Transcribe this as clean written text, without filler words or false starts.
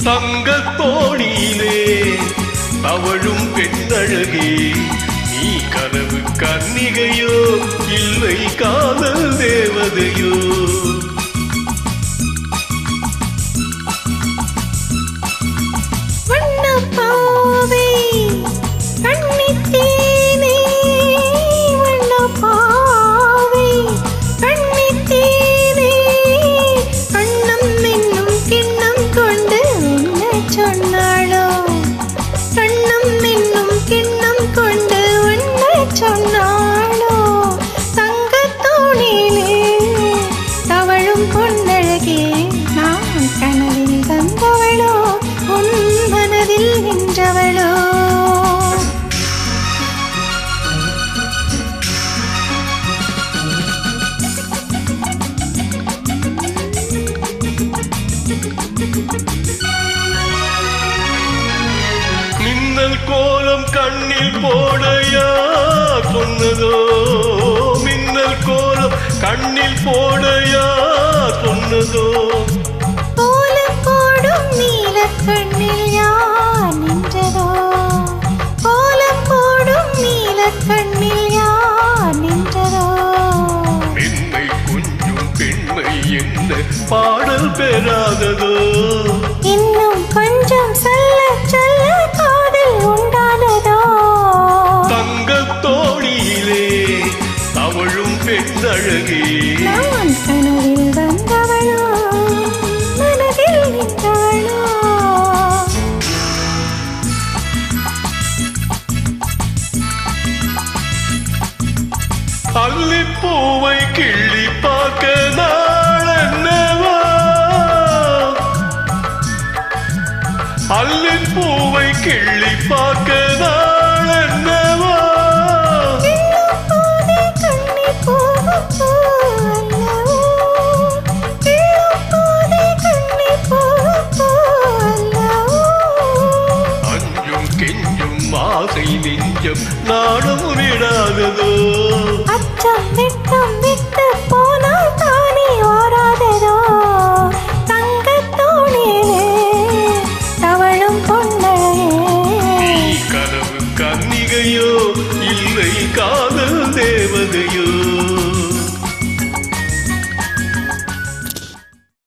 தங்கத்தோணியிலே தவழும் பெண்ணழகே, நீ கனவு கன்னிகையோ இல்லை காதல் தேவதையோ? மின்னல் கோலம் கண்ணில் போடையா சொன்னதோ? மின்னல் கோலம் கண்ணில் போடையா சொன்னதோ? கோலம் போடும் நீல கண்ணில் யார் நின்றதோ? கோலம் போடும் நீல கண்ணில் யார் நின்றதோ? பெண்மை கொஞ்சம் பெண்மை என்ன பாடல் பெறாததோ? இன்னும் கொஞ்சம் சொல்ல சொல்ல காதல் உண்டானதோ? தங்கத்தோணியிலே தவழும் பெண்ணழகே, நான் கனவில் வந்தவளோ மனதில் நின்றவளோ? அல்லிப்பூவை கிள்ளி பார்க்க நாள் என்னவா? அல்லிப்பூவை கிள்ளி பார்க்க நாள் என்னவா? அஞ்சும் கெஞ்சும் ஆசை நெஞ்சம் நாடும் விடாததோ? அச்சம் விட்டம் விட்டு போனால் தானே வாராததோ? தங்கத்தோணியிலே தவழும் பொன்னழகே, நீ கனவு கன்னிகையோ இல்லை